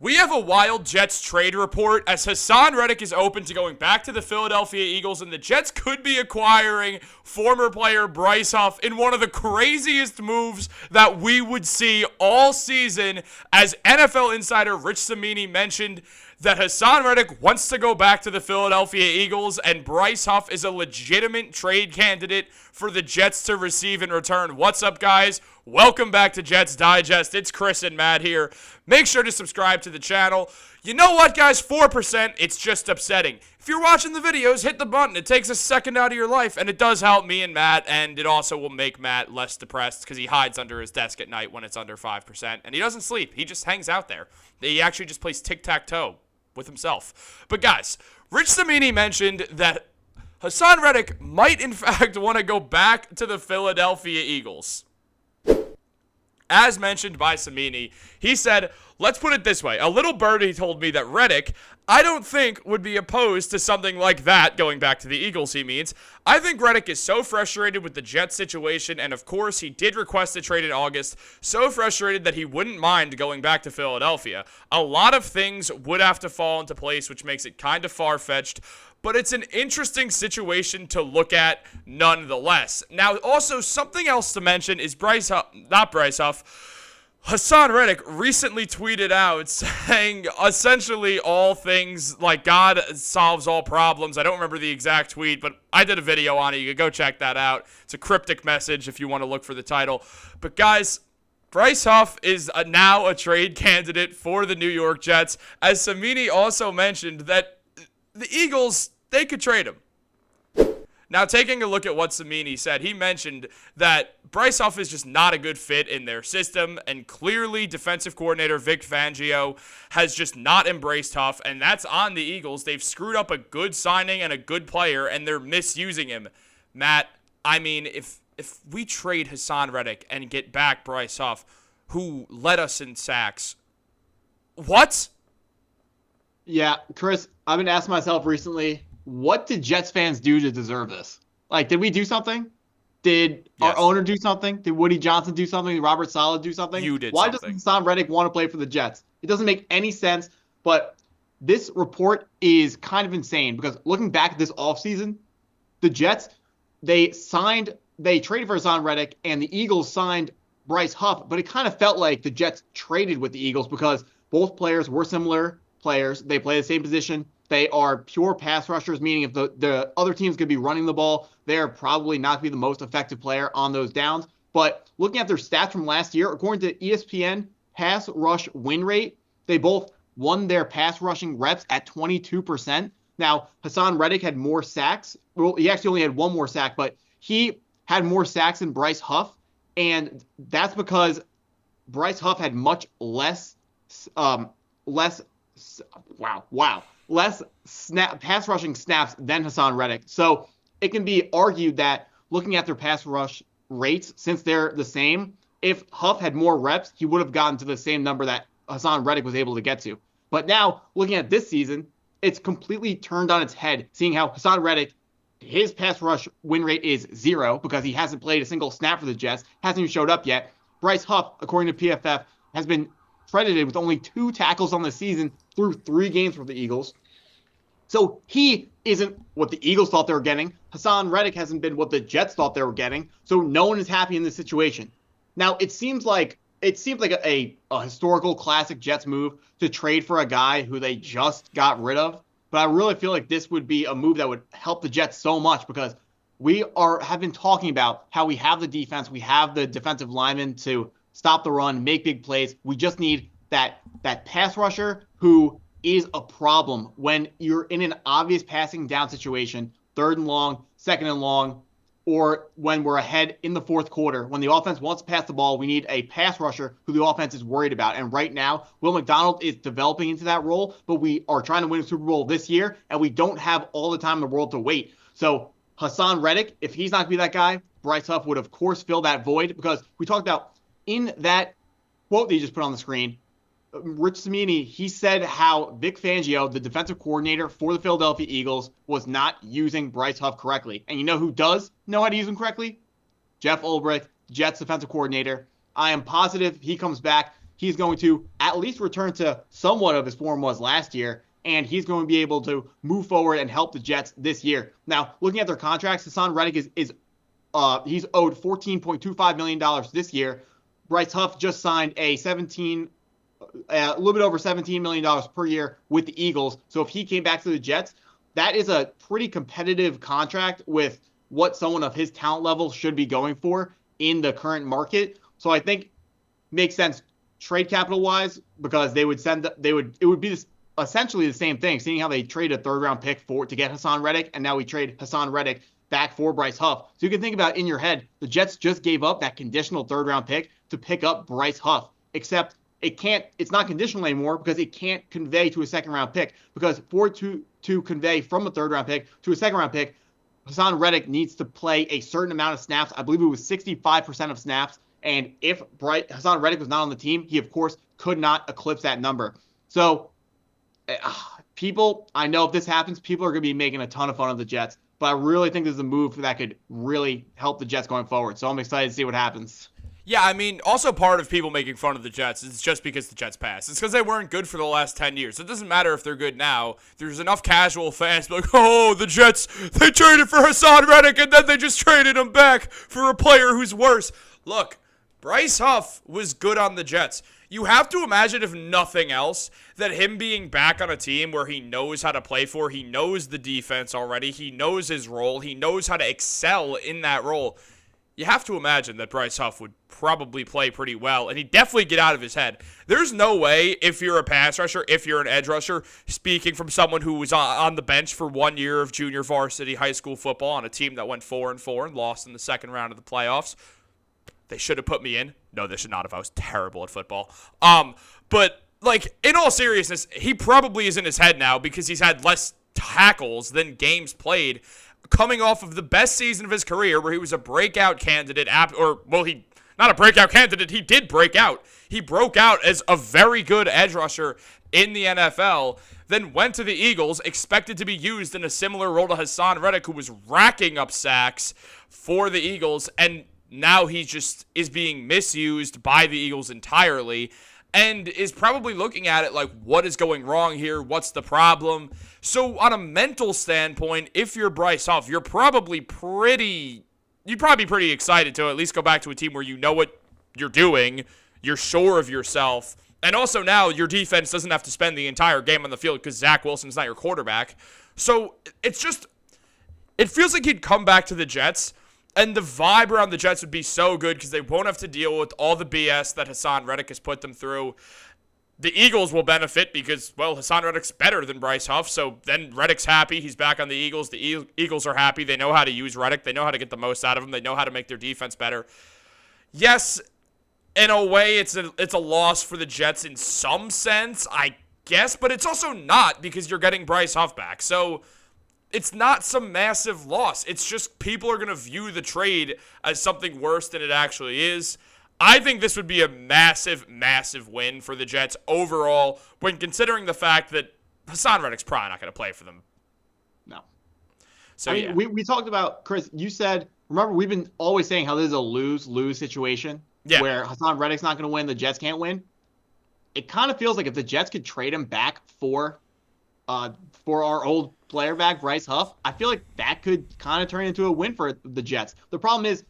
We have a wild Jets trade report as Haason Reddick is open to going back to the Philadelphia Eagles, and the Jets could be acquiring former player Bryce Huff in one of the craziest moves that we would see all season, as NFL insider Rich Cimini mentioned that Haason Reddick wants to go back to the Philadelphia Eagles, and Bryce Huff is a legitimate trade candidate for the Jets to receive in return. What's up, guys? Welcome back to Jets Digest. It's Chris and Matt here. Make sure to subscribe to the channel. You know what, guys? 4%, it's just upsetting. If you're watching the videos, hit the button. It takes a second out of your life, and it does help me and Matt, and it also will make Matt less depressed because he hides under his desk at night when it's under 5%, and he doesn't sleep. He just hangs out there. He actually just plays tic-tac-toe with himself. But guys, Rich Cimini mentioned that Haason Reddick might in fact want to go back to the Philadelphia Eagles. As mentioned by Cimini, he said, let's put it this way. A little birdie told me that Reddick, I don't think, would be opposed to something like that, going back to the Eagles, he means. I think Reddick is so frustrated with the Jets situation, and of course, he did request a trade in August, so frustrated that he wouldn't mind going back to Philadelphia. A lot of things would have to fall into place, which makes it kind of far-fetched, but it's an interesting situation to look at nonetheless. Now, also, something else to mention is Haason Reddick recently tweeted out saying essentially all things like God solves all problems. I don't remember the exact tweet, but I did a video on it. You can go check that out. It's a cryptic message if you want to look for the title. But guys, Bryce Huff is now a trade candidate for the New York Jets. As Cimini also mentioned that the Eagles, they could trade him. Now, taking a look at what Cimini said, he mentioned that Bryce Huff is just not a good fit in their system, and clearly defensive coordinator Vic Fangio has just not embraced Huff, and that's on the Eagles. They've screwed up a good signing and a good player, and they're misusing him. Matt, I mean, if we trade Haason Reddick and get back Bryce Huff, who led us in sacks, what? Yeah, Chris, I've been asking myself recently, what did Jets fans do to deserve this? Like, did we do something? Did our owner do something? Did Woody Johnson do something? Did Robert Saleh do something? You did Why something. doesn't Haason Reddick want to play for the Jets? It doesn't make any sense, but this report is kind of insane because looking back at this offseason, the Jets, they traded for Haason Reddick and the Eagles signed Bryce Huff, but it kind of felt like the Jets traded with the Eagles because both players were similar players. They play the same position. They are pure pass rushers, meaning if the other team's going to be running the ball, they're probably not going to be the most effective player on those downs. But looking at their stats from last year, according to ESPN pass rush win rate, they both won their pass rushing reps at 22%. Now, Haason Reddick had more sacks. Well, he actually only had one more sack, but he had more sacks than Bryce Huff. And that's because Bryce Huff had much less pass rushing snaps than Haason Reddick. So it can be argued that looking at their pass rush rates, since they're the same, if Huff had more reps, he would have gotten to the same number that Haason Reddick was able to get to. But now, looking at this season, it's completely turned on its head, seeing how Haason Reddick, his pass rush win rate is 0 because he hasn't played a single snap for the Jets, hasn't even showed up yet. Bryce Huff, according to PFF, has been credited with only 2 tackles on the season through 3 games for the Eagles. So he isn't what the Eagles thought they were getting. Haason Reddick hasn't been what the Jets thought they were getting. So no one is happy in this situation. Now, it seems like a historical classic Jets move to trade for a guy who they just got rid of. But I really feel like this would be a move that would help the Jets so much because we have been talking about how we have the defense, we have the defensive linemen to stop the run, make big plays. We just need that pass rusher who is a problem when you're in an obvious passing down situation, 3rd and long, 2nd and long, or when we're ahead in the 4th quarter. When the offense wants to pass the ball, we need a pass rusher who the offense is worried about. And right now, Will McDonald is developing into that role, but we are trying to win a Super Bowl this year, and we don't have all the time in the world to wait. So Haason Reddick, if he's not going to be that guy, Bryce Huff would, of course, fill that void because we talked about in that quote that you just put on the screen, Rich Cimini, he said how Vic Fangio, the defensive coordinator for the Philadelphia Eagles, was not using Bryce Huff correctly. And you know who does know how to use him correctly? Jeff Ulbrich, Jets defensive coordinator. I am positive he comes back. he's going to at least return to somewhat of his form was last year, and he's going to be able to move forward and help the Jets this year. Now, looking at their contracts, Haason Reddick he's owed $14.25 million this year. Bryce Huff just signed a little bit over $17 million per year with the Eagles. So if he came back to the Jets, that is a pretty competitive contract with what someone of his talent level should be going for in the current market. So I think makes sense trade capital wise, because it would be essentially the same thing, seeing how they trade a third round pick to get Haason Reddick, and now we trade Haason Reddick back for Bryce Huff. So you can think about in your head, the Jets just gave up that conditional third round pick to pick up Bryce Huff, except it's not conditional anymore because it can't convey to a second round pick, because to convey from a third round pick to a second round pick, Haason Reddick needs to play a certain amount of snaps. I believe it was 65% of snaps. And if Haason Reddick was not on the team, he, of course, could not eclipse that number. So, I know if this happens, people are going to be making a ton of fun of the Jets. But I really think this is a move that could really help the Jets going forward. So I'm excited to see what happens. Yeah, I mean, also part of people making fun of the Jets is just because the Jets passed. It's because they weren't good for the last 10 years. It doesn't matter if they're good now. There's enough casual fans like, oh, the Jets, they traded for Haason Reddick and then they just traded him back for a player who's worse. Look, Bryce Huff was good on the Jets. You have to imagine, if nothing else, that him being back on a team where he knows how to play for, he knows the defense already, he knows his role, he knows how to excel in that role. You have to imagine that Bryce Huff would probably play pretty well, and he'd definitely get out of his head. There's no way, if you're a pass rusher, if you're an edge rusher, speaking from someone who was on the bench for 1 year of junior varsity high school football on a team that went 4-4 and lost in the second round of the playoffs. They should have put me in. No, they should not have. I was terrible at football. But, like, in all seriousness, he probably is in his head now because he's had less tackles than games played, coming off of the best season of his career where he was a breakout candidate. Not a breakout candidate. He did break out. He broke out as a very good edge rusher in the NFL, then went to the Eagles, expected to be used in a similar role to Haason Reddick, who was racking up sacks for the Eagles, and now he just is being misused by the Eagles entirely and is probably looking at it like, what is going wrong here? What's the problem? So on a mental standpoint, if you're Bryce Huff, you'd probably be pretty excited to at least go back to a team where you know what you're doing, you're sure of yourself, and also now your defense doesn't have to spend the entire game on the field because Zach Wilson's not your quarterback. So it feels like he'd come back to the Jets, and the vibe around the Jets would be so good because they won't have to deal with all the BS that Haason Reddick has put them through. The Eagles will benefit because, well, Haason Reddick's better than Bryce Huff, so then Reddick's happy. He's back on the Eagles. The Eagles are happy. They know how to use Reddick. They know how to get the most out of him. They know how to make their defense better. Yes, in a way, it's a loss for the Jets in some sense, I guess, but it's also not because you're getting Bryce Huff back. So it's not some massive loss. It's just people are going to view the trade as something worse than it actually is. I think this would be a massive, massive win for the Jets overall when considering the fact that Haason Reddick's probably not going to play for them. No. So, yeah. We talked about, Chris, you said, remember, we've been always saying how this is a lose-lose situation where Haason Reddick's not going to win, the Jets can't win. It kind of feels like if the Jets could trade him back for our old player back, Bryce Huff, I feel like that could kind of turn into a win for the Jets. The problem is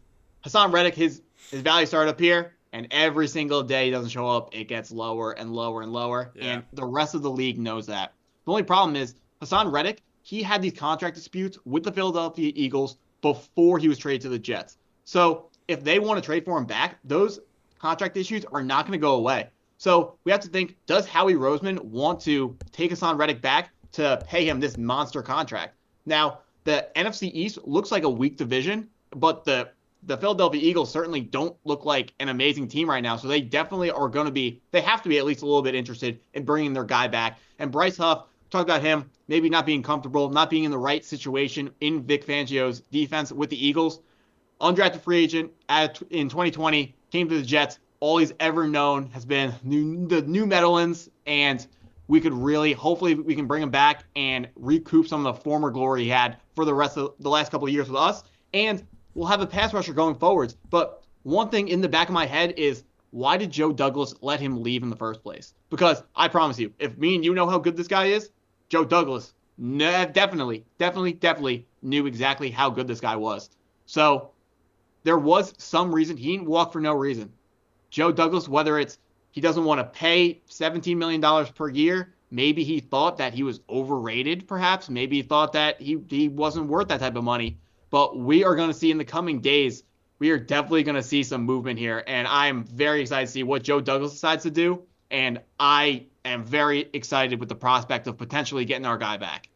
Haason Reddick, his value started up here, and every single day he doesn't show up, it gets lower and lower and lower, and the rest of the league knows that. The only problem is Haason Reddick, he had these contract disputes with the Philadelphia Eagles before he was traded to the Jets. So if they want to trade for him back, those contract issues are not going to go away. So we have to think, does Howie Roseman want to take Haason Reddick back to pay him this monster contract? Now, the NFC East looks like a weak division, but the Philadelphia Eagles certainly don't look like an amazing team right now. So they definitely are going to be, they have to be at least a little bit interested in bringing their guy back. And Bryce Huff, talked about him maybe not being comfortable, not being in the right situation in Vic Fangio's defense with the Eagles. Undrafted free agent in 2020, came to the Jets. All he's ever known has been the New Meadowlands, and we could really, hopefully we can bring him back and recoup some of the former glory he had for the rest of the last couple of years with us. And we'll have a pass rusher going forwards. But one thing in the back of my head is why did Joe Douglas let him leave in the first place? Because I promise you, if me and you know how good this guy is, Joe Douglas definitely knew exactly how good this guy was. So there was some reason. He didn't walk for no reason. Joe Douglas, whether it's he doesn't want to pay $17 million per year, maybe he thought that he was overrated, perhaps. Maybe he thought that he wasn't worth that type of money. But we are going to see in the coming days, we are definitely going to see some movement here. And I'm very excited to see what Joe Douglas decides to do. And I am very excited with the prospect of potentially getting our guy back.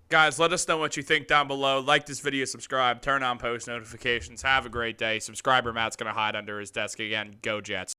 Guys, let us know what you think down below. Like this video, subscribe, turn on post notifications. Have a great day. Subscriber Matt's going to hide under his desk again. Go Jets.